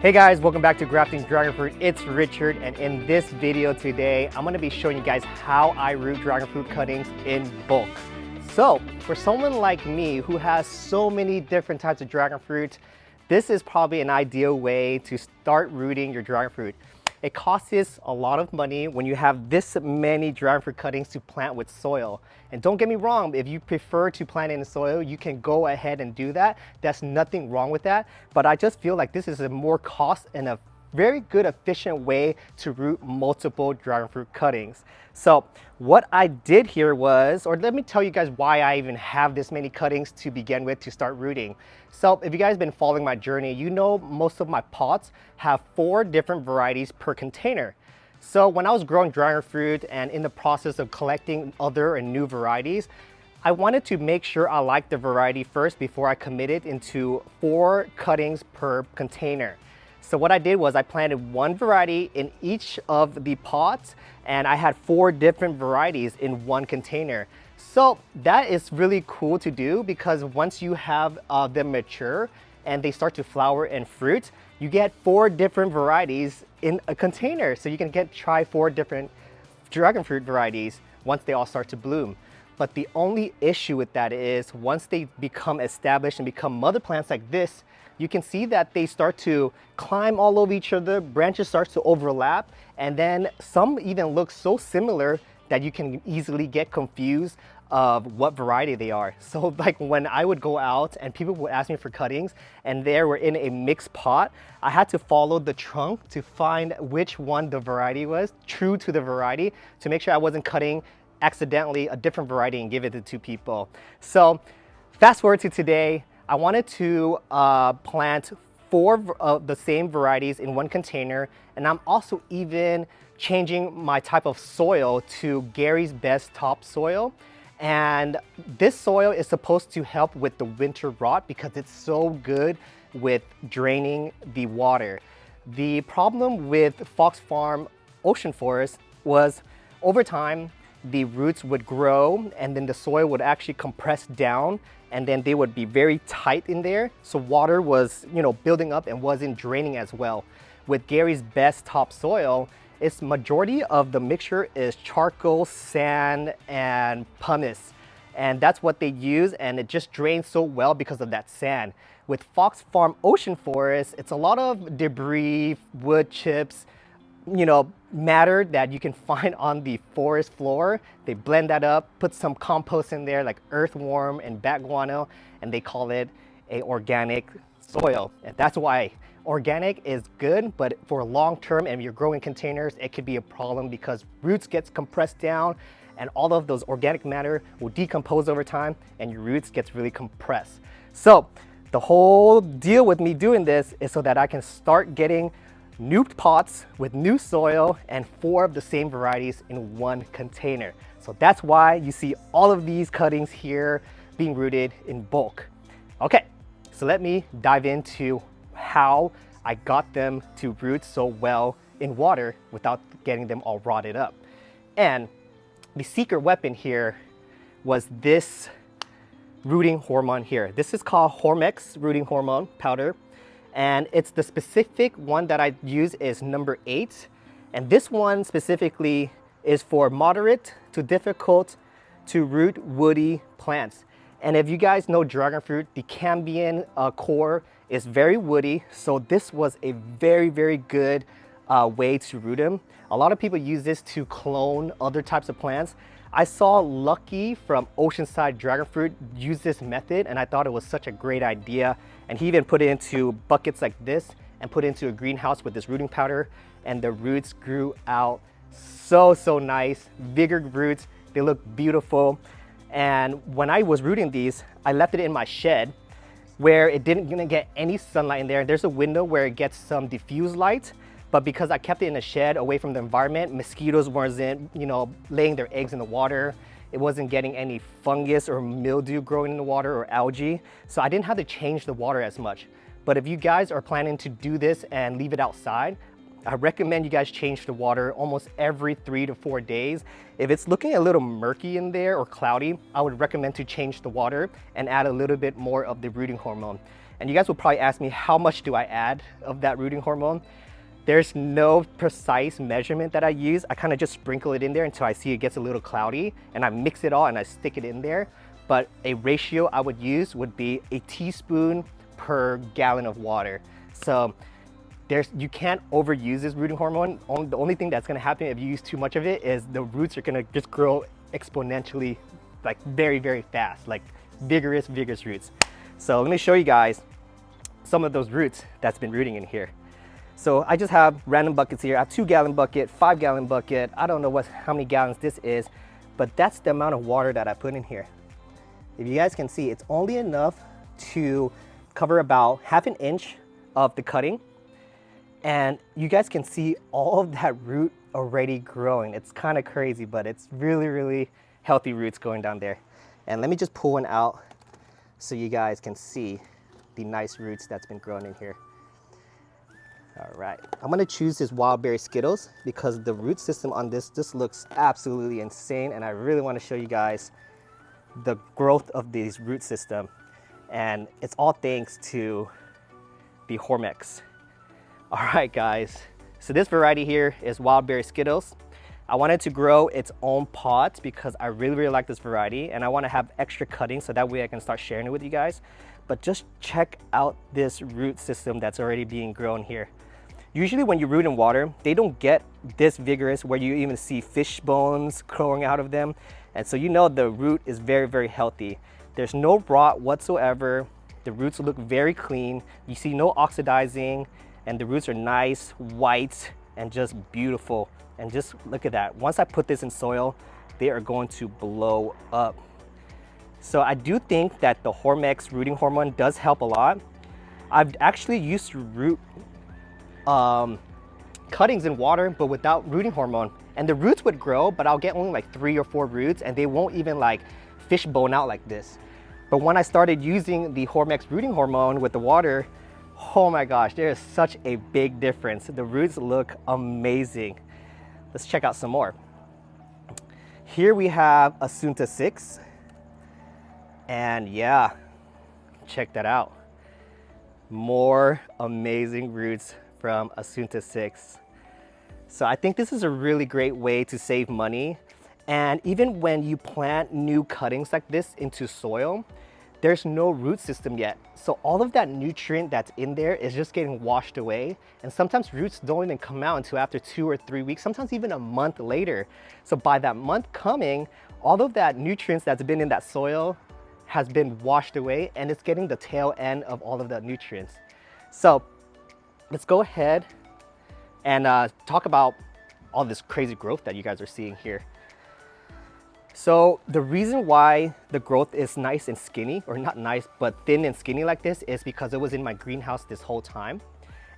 Hey guys, welcome back to Grafting Dragon Fruit. It's Richard, and in this video today, I'm going to be showing you guys how I root dragon fruit cuttings in bulk. So, for someone like me who has so many different types of dragon fruit, this is probably an ideal way to start rooting your dragon fruit. It costs a lot of money when you have this many dragon fruit cuttings to plant with soil. And don't get me wrong, if you prefer to plant in the soil, you can go ahead and do that. There's nothing wrong with that. But I just feel like this is a more cost and a very good efficient way to root multiple dragon fruit cuttings. So what I did here was, or let me tell you guys why I even have this many cuttings to begin with to start rooting. So if you guys been following my journey, you know most of my pots have 4 different varieties per container. So when I was growing dragon fruit and in the process of collecting other and new varieties, I wanted to make sure I liked the variety first before I committed into 4 cuttings per container. So what I did was I planted 1 variety in each of the pots, and I had 4 different varieties in 1 container. So that is really cool to do because once you have them mature and they start to flower and fruit, you get 4 different varieties in a container. So you can try 4 different dragon fruit varieties once they all start to bloom. But the only issue with that is once they become established and become mother plants like this, you can see that they start to climb all over each other, branches start to overlap, and then some even look so similar that you can easily get confused of what variety they are. So like when I would go out and people would ask me for cuttings and they were in a mixed pot, I had to follow the trunk to find which one the variety was, true to the variety, to make sure I wasn't cutting accidentally a different variety and give it to 2 people. So fast forward to today, I wanted to plant 4 of the same varieties in 1 container, and I'm also even changing my type of soil to Gary's Best topsoil. And this soil is supposed to help with the winter rot because it's so good with draining the water. The problem with Fox Farm Ocean Forest was over time, the roots would grow and then the soil would actually compress down and then they would be very tight in there. So water was, building up and wasn't draining as well. With Gary's Best topsoil, its majority of the mixture is charcoal, sand, and pumice. And that's what they use, and it just drains so well because of that sand. With Fox Farm Ocean Forest, it's a lot of debris, wood chips, matter that you can find on the forest floor. They blend that up, put some compost in there like earthworm and bat guano, and they call it a organic soil. And that's why organic is good, but for long term and you're growing containers, it could be a problem because roots gets compressed down and all of those organic matter will decompose over time and your roots gets really compressed. So the whole deal with me doing this is so that I can start getting new pots with new soil and 4 of the same varieties in 1 container. So that's why you see all of these cuttings here being rooted in bulk. Okay, so let me dive into how I got them to root so well in water without getting them all rotted up. And the secret weapon here was this rooting hormone here. This is called Hormex rooting hormone powder. And it's the specific one that I use is number 8. And this one specifically is for moderate to difficult to root woody plants. And if you guys know dragon fruit, the cambium core is very woody. So this was a very, very good way to root them. A lot of people use this to clone other types of plants. I saw Lucky from Oceanside Dragon Fruit use this method and I thought it was such a great idea. And he even put it into buckets like this and put it into a greenhouse with this rooting powder, and the roots grew out so nice, bigger roots, they look beautiful. And when I was rooting these, I left it in my shed where it didn't get any sunlight in there. There's a window where it gets some diffused light, but because I kept it in a shed away from the environment, mosquitoes weren't, laying their eggs in the water. It wasn't getting any fungus or mildew growing in the water or algae. So I didn't have to change the water as much. But if you guys are planning to do this and leave it outside, I recommend you guys change the water almost every 3 to 4 days. If it's looking a little murky in there or cloudy, I would recommend to change the water and add a little bit more of the rooting hormone. And you guys will probably ask me, how much do I add of that rooting hormone? There's no precise measurement that I use. I kind of just sprinkle it in there until I see it gets a little cloudy, and I mix it all and I stick it in there. But a ratio I would use would be a teaspoon per gallon of water. So you can't overuse this rooting hormone. The only thing that's gonna happen if you use too much of it is the roots are gonna just grow exponentially, like very, very fast, like vigorous roots. So let me show you guys some of those roots that's been rooting in here. So I just have random buckets here. I have 2-gallon bucket, 5-gallon bucket. I don't know how many gallons this is, but that's the amount of water that I put in here. If you guys can see, it's only enough to cover about ½ an inch of the cutting. And you guys can see all of that root already growing. It's kind of crazy, but it's really, really healthy roots going down there. And let me just pull one out so you guys can see the nice roots that's been growing in here. All right, I'm gonna choose this wild berry Skittles because the root system on this just looks absolutely insane, and I really want to show you guys the growth of this root system. And it's all thanks to the Hormex. All right, guys, so this variety here is wild berry Skittles. I wanted to grow its own pods because I really, really like this variety, and I want to have extra cuttings so that way I can start sharing it with you guys. But just check out this root system that's already being grown here. Usually when you root in water, they don't get this vigorous where you even see fish bones growing out of them. And so you know the root is very, very healthy. There's no rot whatsoever. The roots look very clean. You see no oxidizing, and the roots are nice, white, and just beautiful. And just look at that. Once I put this in soil, they are going to blow up. So I do think that the Hormex rooting hormone does help a lot. I've actually used root cuttings in water, but without rooting hormone, and the roots would grow, but I'll get only like 3 or 4 roots, and they won't even like fish bone out like this. But when I started using the Hormex rooting hormone with the water, oh my gosh, there is such a big difference. The roots look amazing. Let's check out some more. Here we have Asunta 6, and yeah, check that out. More amazing roots from Asunta 6. So I think this is a really great way to save money. And even when you plant new cuttings like this into soil, there's no root system yet. So all of that nutrient that's in there is just getting washed away. And sometimes roots don't even come out until after 2 or 3 weeks, sometimes even a month later. So by that month coming, all of that nutrients that's been in that soil has been washed away, and it's getting the tail end of all of the nutrients. So let's go ahead and talk about all this crazy growth that you guys are seeing here. So the reason why the growth is nice and skinny, or not nice, but thin and skinny like this, is because it was in my greenhouse this whole time.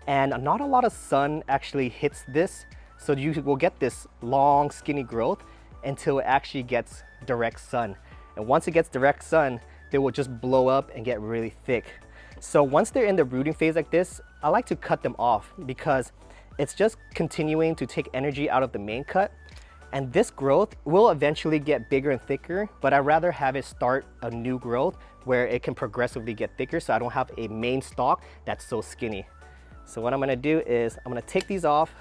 And not a lot of sun actually hits this. So you will get this long skinny growth until it actually gets direct sun. And once it gets direct sun, they will just blow up and get really thick. So once they're in the rooting phase like this, I like to cut them off because it's just continuing to take energy out of the main cut. And this growth will eventually get bigger and thicker, but I'd rather have it start a new growth where it can progressively get thicker so I don't have a main stalk that's so skinny. So what I'm gonna do is I'm gonna take these off.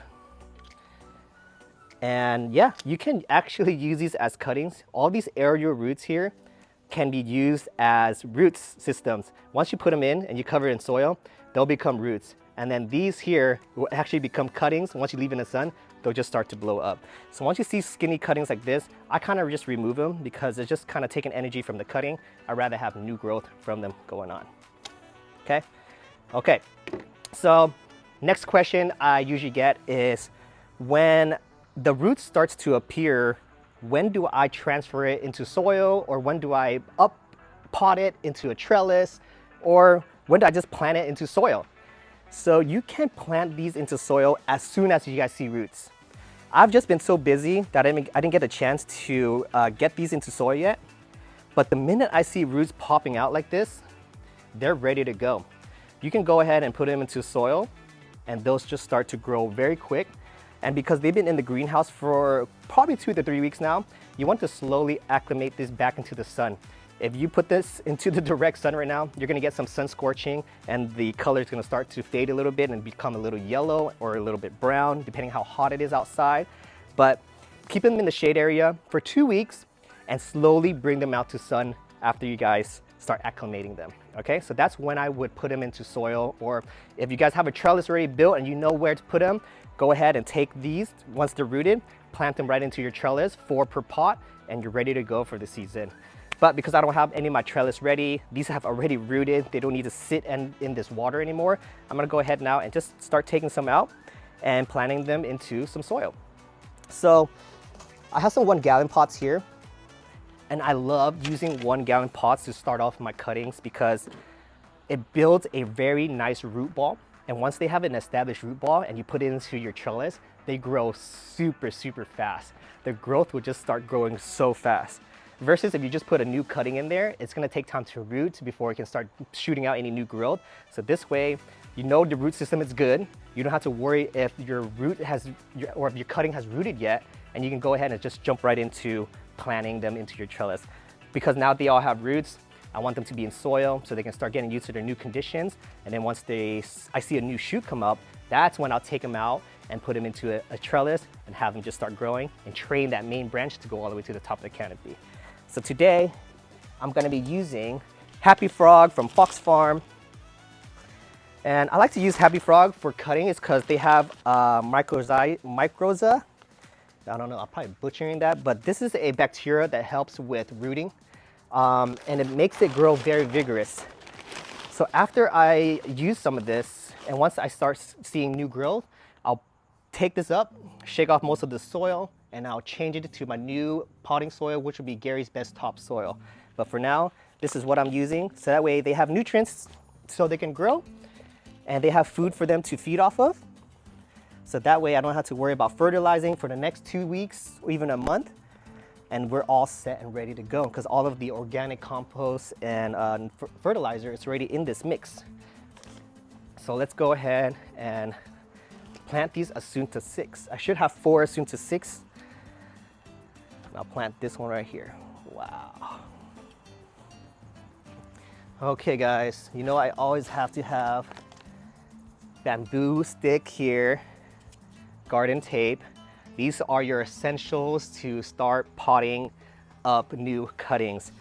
And yeah, you can actually use these as cuttings. All these aerial roots here can be used as root systems. Once you put them in and you cover it in soil, they'll become roots. And then these here will actually become cuttings. Once you leave in the sun, they'll just start to blow up. So once you see skinny cuttings like this, I kind of just remove them because it's just kind of taking energy from the cutting. I'd rather have new growth from them going on. Okay. So next question I usually get is, when the root starts to appear, when do I transfer it into soil, or when do I pot it into a trellis, or when do I just plant it into soil? So you can plant these into soil as soon as you guys see roots. I've just been so busy that I didn't get a chance to get these into soil yet. But the minute I see roots popping out like this, they're ready to go. You can go ahead and put them into soil, and those just start to grow very quick. And because they've been in the greenhouse for probably 2 to 3 weeks now, you want to slowly acclimate this back into the sun. If you put this into the direct sun right now, you're gonna get some sun scorching and the color is gonna start to fade a little bit and become a little yellow or a little bit brown, depending how hot it is outside. But keep them in the shade area for 2 weeks and slowly bring them out to sun after you guys start acclimating them, okay? So that's when I would put them into soil, or if you guys have a trellis already built and you know where to put them, go ahead and take these, once they're rooted, plant them right into your trellis, 4 per pot, and you're ready to go for the season. But because I don't have any of my trellis ready, these have already rooted, they don't need to sit in this water anymore, I'm gonna go ahead now and just start taking some out and planting them into some soil. So I have some 1 gallon pots here, and I love using 1 gallon pots to start off my cuttings because it builds a very nice root ball. And once they have an established root ball and you put it into your trellis, they grow super, super fast. Their growth will just start growing so fast. Versus if you just put a new cutting in there, it's gonna take time to root before it can start shooting out any new growth. So this way, you know the root system is good. You don't have to worry if your root has, or if your cutting has rooted yet, and you can go ahead and just jump right into planting them into your trellis. Because now they all have roots, I want them to be in soil so they can start getting used to their new conditions. And then once I see a new shoot come up, that's when I'll take them out and put them into a trellis and have them just start growing and train that main branch to go all the way to the top of the canopy. So today, I'm gonna be using Happy Frog from Fox Farm. And I like to use Happy Frog for cutting is because they have mycorrhiza. I don't know, I'm probably butchering that, but this is a bacteria that helps with rooting, and it makes it grow very vigorous. So after I use some of this, and once I start seeing new growth, I'll take this up, shake off most of the soil, and I'll change it to my new potting soil, which will be Gary's Best Topsoil. But for now, this is what I'm using, so that way they have nutrients so they can grow, and they have food for them to feed off of. So that way I don't have to worry about fertilizing for the next 2 weeks or even a month. And we're all set and ready to go because all of the organic compost and fertilizer is already in this mix. So let's go ahead and plant these Asunta 6. I should have 4 Asunta 6. I'll plant this one right here. Wow. Okay guys, you know I always have to have bamboo stick here, garden tape. These are your essentials to start potting up new cuttings.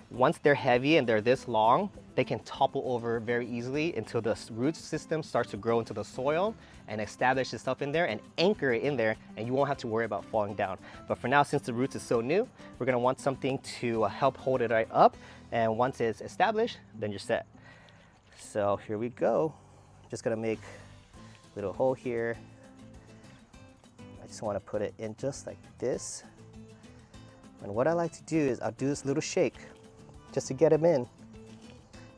Once they're heavy and they're this long, they can topple over very easily until the root system starts to grow into the soil and establish itself in there and anchor it in there, and you won't have to worry about falling down. But for now, since the roots is so new, we're gonna want something to help hold it right up, and once it's established, then you're set. So here we go. Just gonna make a little hole here. I just want to put it in just like this. And what I like to do is I'll do this little shake just to get them in.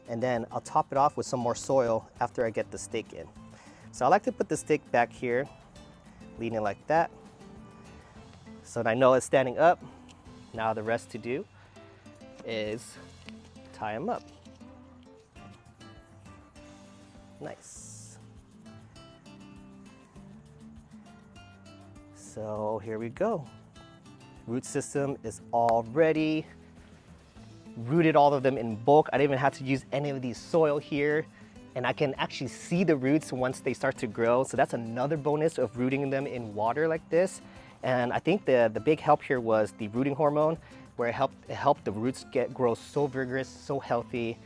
And then I'll top it off with some more soil after I get the stick in. So I like to put the stick back here, leaning like that. So that I know it's standing up. Now the rest to do is tie them up. Nice. So here we go. Root system is all ready. Rooted all of them in bulk. I didn't even have to use any of these soil here. And I can actually see the roots once they start to grow. So that's another bonus of rooting them in water like this. And I think the big help here was the rooting hormone, where it helped the roots grow so vigorous, so healthy,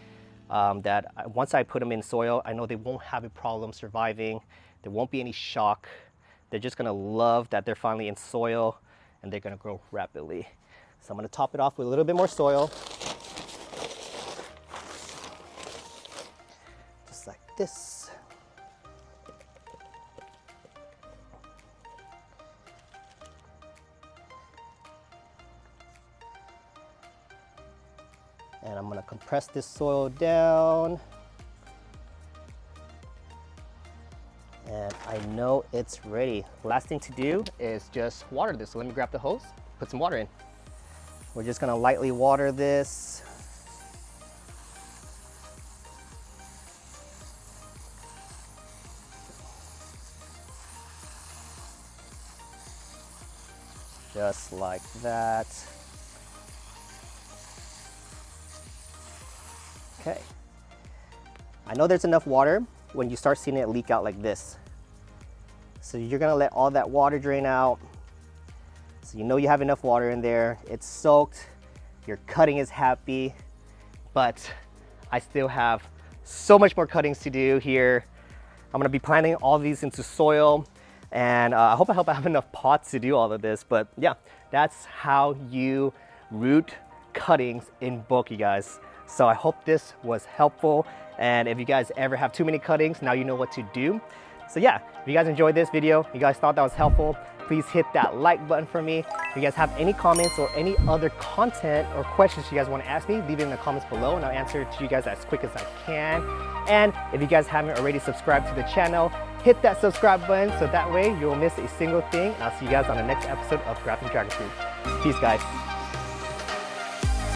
that once I put them in soil, I know they won't have a problem surviving. There won't be any shock. They're just gonna love that they're finally in soil and they're gonna grow rapidly. So I'm gonna top it off with a little bit more soil. Just like this. And I'm gonna compress this soil down. And I know it's ready. Last thing to do is just water this. So let me grab the hose, put some water in. We're just gonna lightly water this. Just like that. Okay. I know there's enough water when you start seeing it leak out like this. So you're gonna let all that water drain out. So you know you have enough water in there. It's soaked, your cutting is happy, but I still have so much more cuttings to do here. I'm gonna be planting all these into soil, and I hope I have enough pots to do all of this. But yeah, that's how you root cuttings in bulk, you guys. So I hope this was helpful. And if you guys ever have too many cuttings, now you know what to do. So yeah, if you guys enjoyed this video, you guys thought that was helpful, please hit that like button for me. If you guys have any comments or any other content or questions you guys want to ask me, leave it in the comments below and I'll answer it to you guys as quick as I can. And if you guys haven't already subscribed to the channel, hit that subscribe button so that way you won't miss a single thing. And I'll see you guys on the next episode of Grafting Dragon Fruit. Peace, guys.